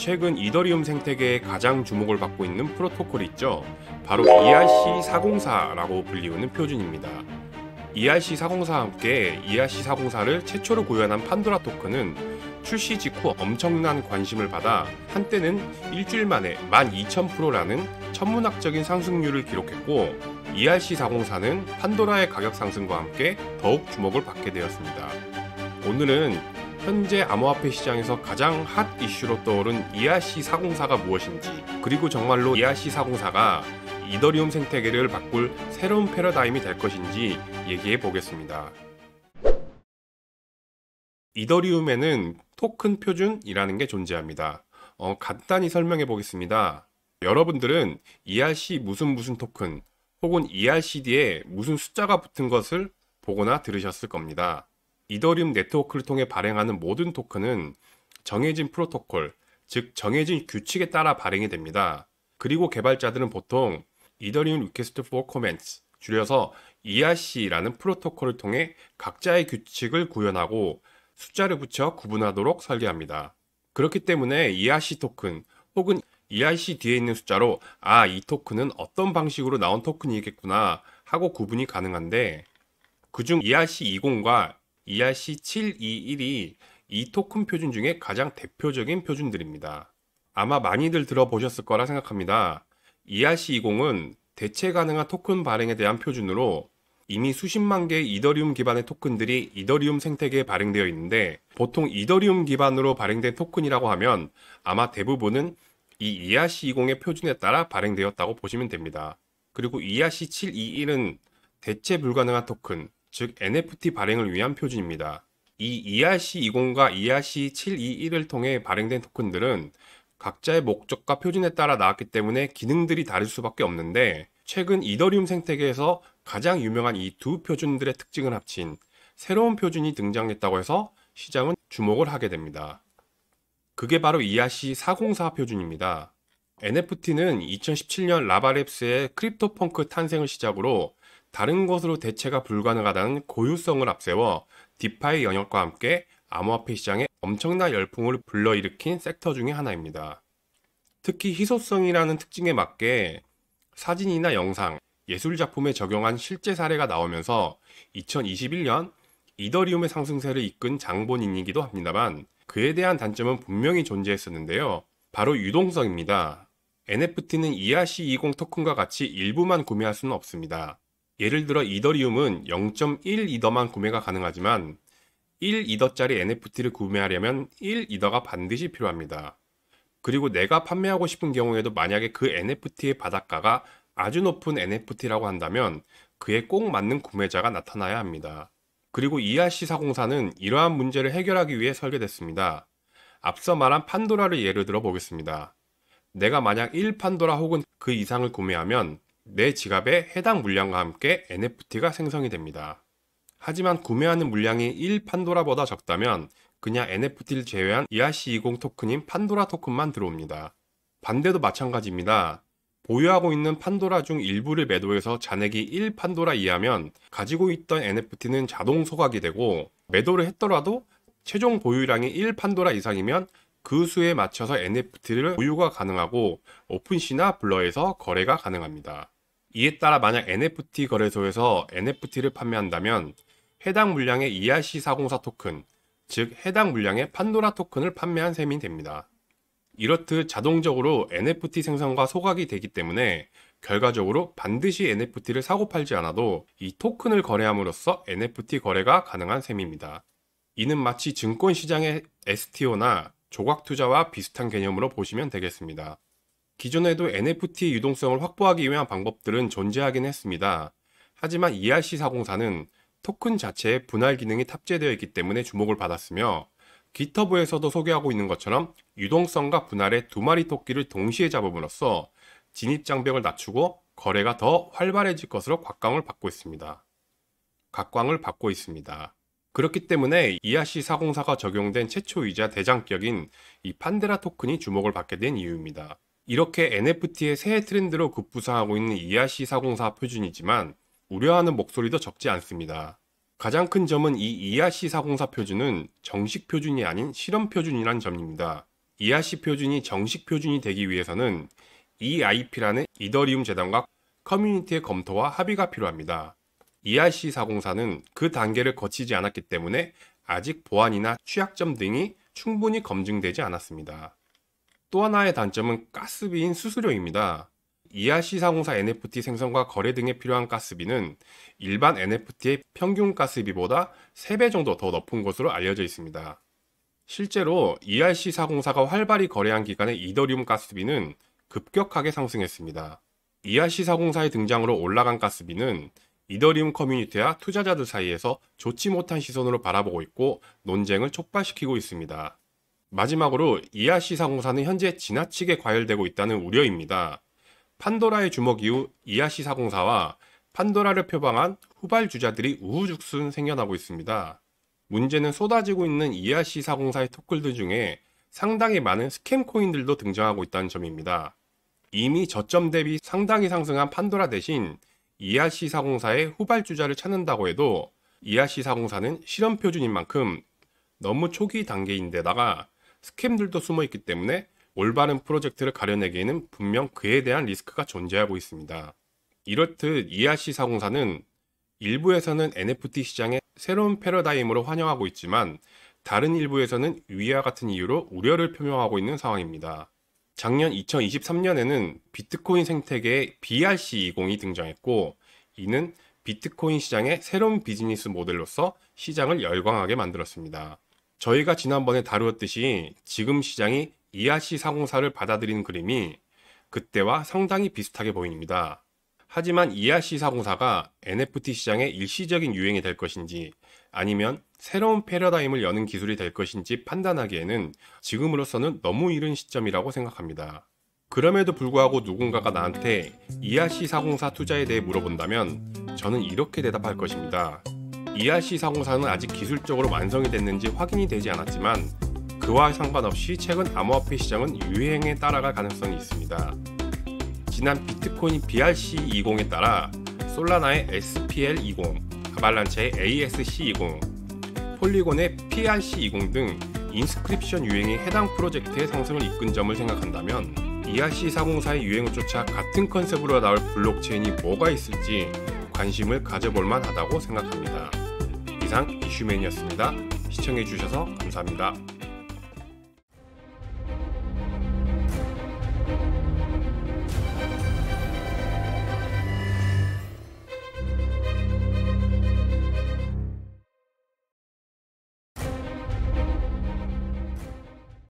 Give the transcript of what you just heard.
최근 이더리움 생태계에 가장 주목을 받고 있는 프로토콜이 있죠. 바로 ERC-404라고 불리우는 표준입니다. ERC-404와 함께 ERC-404를 최초로 구현한 판도라 토큰은 출시 직후 엄청난 관심을 받아 한때는 일주일 만에 12,000%라는 천문학적인 상승률을 기록했고, ERC-404는 판도라의 가격 상승과 함께 더욱 주목을 받게 되었습니다. 오늘은 현재 암호화폐 시장에서 가장 핫 이슈로 떠오른 ERC-404가 무엇인지, 그리고 정말로 ERC-404가 이더리움 생태계를 바꿀 새로운 패러다임이 될 것인지 얘기해 보겠습니다. 이더리움에는 토큰 표준이라는 게 존재합니다. 간단히 설명해 보겠습니다. 여러분들은 ERC 무슨 토큰 혹은 ERC 뒤에 무슨 숫자가 붙은 것을 보거나 들으셨을 겁니다. 이더리움 네트워크를 통해 발행하는 모든 토큰은 정해진 프로토콜, 즉 정해진 규칙에 따라 발행이 됩니다. 그리고 개발자들은 보통 이더리움 리퀘스트 포 코멘트, 줄여서 ERC라는 프로토콜을 통해 각자의 규칙을 구현하고 숫자를 붙여 구분하도록 설계합니다. 그렇기 때문에 ERC 토큰 혹은 ERC 뒤에 있는 숫자로 이 토큰은 어떤 방식으로 나온 토큰이겠구나 하고 구분이 가능한데, 그중 ERC20과 ERC721이 이 토큰 표준 중에 가장 대표적인 표준들입니다. 아마 많이들 들어보셨을 거라 생각합니다. ERC20은 대체 가능한 토큰 발행에 대한 표준으로 이미 수십만 개의 이더리움 기반의 토큰들이 이더리움 생태계에 발행되어 있는데, 보통 이더리움 기반으로 발행된 토큰이라고 하면 아마 대부분은 이 ERC20의 표준에 따라 발행되었다고 보시면 됩니다. 그리고 ERC721은 대체 불가능한 토큰, 즉 NFT 발행을 위한 표준입니다. 이 ERC20과 ERC721을 통해 발행된 토큰들은 각자의 목적과 표준에 따라 나왔기 때문에 기능들이 다를 수밖에 없는데, 최근 이더리움 생태계에서 가장 유명한 이 두 표준들의 특징을 합친 새로운 표준이 등장했다고 해서 시장은 주목을 하게 됩니다. 그게 바로 ERC-404 표준입니다. NFT는 2017년 라바랩스의 크립토펑크 탄생을 시작으로 다른 것으로 대체가 불가능하다는 고유성을 앞세워 디파이 영역과 함께 암호화폐 시장에 엄청난 열풍을 불러일으킨 섹터 중의 하나입니다. 특히 희소성이라는 특징에 맞게 사진이나 영상, 예술작품에 적용한 실제 사례가 나오면서 2021년 이더리움의 상승세를 이끈 장본인이기도 합니다만, 그에 대한 단점은 분명히 존재했었는데요. 바로 유동성입니다. NFT는 ERC20 토큰과 같이 일부만 구매할 수는 없습니다. 예를 들어 이더리움은 0.1 이더만 구매가 가능하지만 1 이더짜리 NFT를 구매하려면 1 이더가 반드시 필요합니다. 그리고 내가 판매하고 싶은 경우에도 만약에 그 NFT의 바닷가가 아주 높은 NFT라고 한다면 그에 꼭 맞는 구매자가 나타나야 합니다. 그리고 ERC-404는 이러한 문제를 해결하기 위해 설계됐습니다. 앞서 말한 판도라를 예를 들어 보겠습니다. 내가 만약 1 판도라 혹은 그 이상을 구매하면 내 지갑에 해당 물량과 함께 NFT가 생성이 됩니다. 하지만 구매하는 물량이 1 판도라보다 적다면 그냥 NFT를 제외한 ERC20 토큰인 판도라 토큰만 들어옵니다. 반대도 마찬가지입니다. 보유하고 있는 판도라 중 일부를 매도해서 잔액이 1 판도라 이하면 가지고 있던 NFT는 자동 소각이 되고, 매도를 했더라도 최종 보유량이 1 판도라 이상이면 그 수에 맞춰서 NFT를 보유가 가능하고 오픈시나 블러에서 거래가 가능합니다. 이에 따라 만약 NFT 거래소에서 NFT를 판매한다면 해당 물량의 ERC-404 토큰, 즉 해당 물량의 판도라 토큰을 판매한 셈이 됩니다. 이렇듯 자동적으로 NFT 생성과 소각이 되기 때문에 결과적으로 반드시 NFT를 사고 팔지 않아도 이 토큰을 거래함으로써 NFT 거래가 가능한 셈입니다. 이는 마치 증권시장의 STO나 조각투자와 비슷한 개념으로 보시면 되겠습니다. 기존에도 NFT 유동성을 확보하기 위한 방법들은 존재하긴 했습니다. 하지만 ERC-404는 토큰 자체에 분할 기능이 탑재되어 있기 때문에 주목을 받았으며, 깃허브에서도 소개하고 있는 것처럼 유동성과 분할의 두 마리 토끼를 동시에 잡음으로써 진입장벽을 낮추고 거래가 더 활발해질 것으로 각광을 받고 있습니다. 그렇기 때문에 ERC-404가 적용된 최초이자 대장격인 이 판데라 토큰이 주목을 받게 된 이유입니다. 이렇게 NFT의 새 트렌드로 급부상하고 있는 ERC-404 표준이지만 우려하는 목소리도 적지 않습니다. 가장 큰 점은 이 ERC-404 표준은 정식 표준이 아닌 실험 표준이라는 점입니다. ERC 표준이 정식 표준이 되기 위해서는 EIP라는 이더리움 재단과 커뮤니티의 검토와 합의가 필요합니다. ERC404는 그 단계를 거치지 않았기 때문에 아직 보안이나 취약점 등이 충분히 검증되지 않았습니다. 또 하나의 단점은 가스비인 수수료입니다. ERC404 NFT 생성과 거래 등에 필요한 가스비는 일반 NFT의 평균 가스비보다 3배 정도 더 높은 것으로 알려져 있습니다. 실제로 ERC404가 활발히 거래한 기간의 이더리움 가스비는 급격하게 상승했습니다. ERC404의 등장으로 올라간 가스비는 이더리움 커뮤니티와 투자자들 사이에서 좋지 못한 시선으로 바라보고 있고 논쟁을 촉발시키고 있습니다. 마지막으로 ERC404는 현재 지나치게 과열되고 있다는 우려입니다. 판도라의 주목 이후 ERC404와 판도라를 표방한 후발주자들이 우후죽순 생겨나고 있습니다. 문제는 쏟아지고 있는 ERC404의 토큰들 중에 상당히 많은 스캠 코인들도 등장하고 있다는 점입니다. 이미 저점 대비 상당히 상승한 판도라 대신 ERC404의 후발주자를 찾는다고 해도 ERC404는 실험 표준인 만큼 너무 초기 단계인데다가 스캠들도 숨어 있기 때문에 올바른 프로젝트를 가려내기에는 분명 그에 대한 리스크가 존재하고 있습니다. 이렇듯 ERC404는 일부에서는 NFT 시장의 새로운 패러다임으로 환영하고 있지만 다른 일부에서는 위와 같은 이유로 우려를 표명하고 있는 상황입니다. 작년 2023년에는 비트코인 생태계에 BRC20이 등장했고 이는 비트코인 시장의 새로운 비즈니스 모델로서 시장을 열광하게 만들었습니다. 저희가 지난번에 다루었듯이 지금 시장이 ERC404를 받아들이는 그림이 그때와 상당히 비슷하게 보입니다. 하지만 ERC404가 NFT 시장의 일시적인 유행이 될 것인지 아니면 새로운 패러다임을 여는 기술이 될 것인지 판단하기에는 지금으로서는 너무 이른 시점이라고 생각합니다. 그럼에도 불구하고 누군가가 나한테 ERC404 투자에 대해 물어본다면 저는 이렇게 대답할 것입니다. ERC404는 아직 기술적으로 완성이 됐는지 확인이 되지 않았지만 그와 상관없이 최근 암호화폐 시장은 유행에 따라갈 가능성이 있습니다. 지난 비트코인 BRC20에 따라 솔라나의 SPL20, 아발란체의 ASC20, 폴리곤의 PRC20 등 인스크립션 유행이 해당 프로젝트의 상승을 이끈 점을 생각한다면 ERC404의 유행을 쫓아 같은 컨셉으로 나올 블록체인이 뭐가 있을지 관심을 가져볼 만하다고 생각합니다. 이상 이슈맨이었습니다. 시청해주셔서 감사합니다.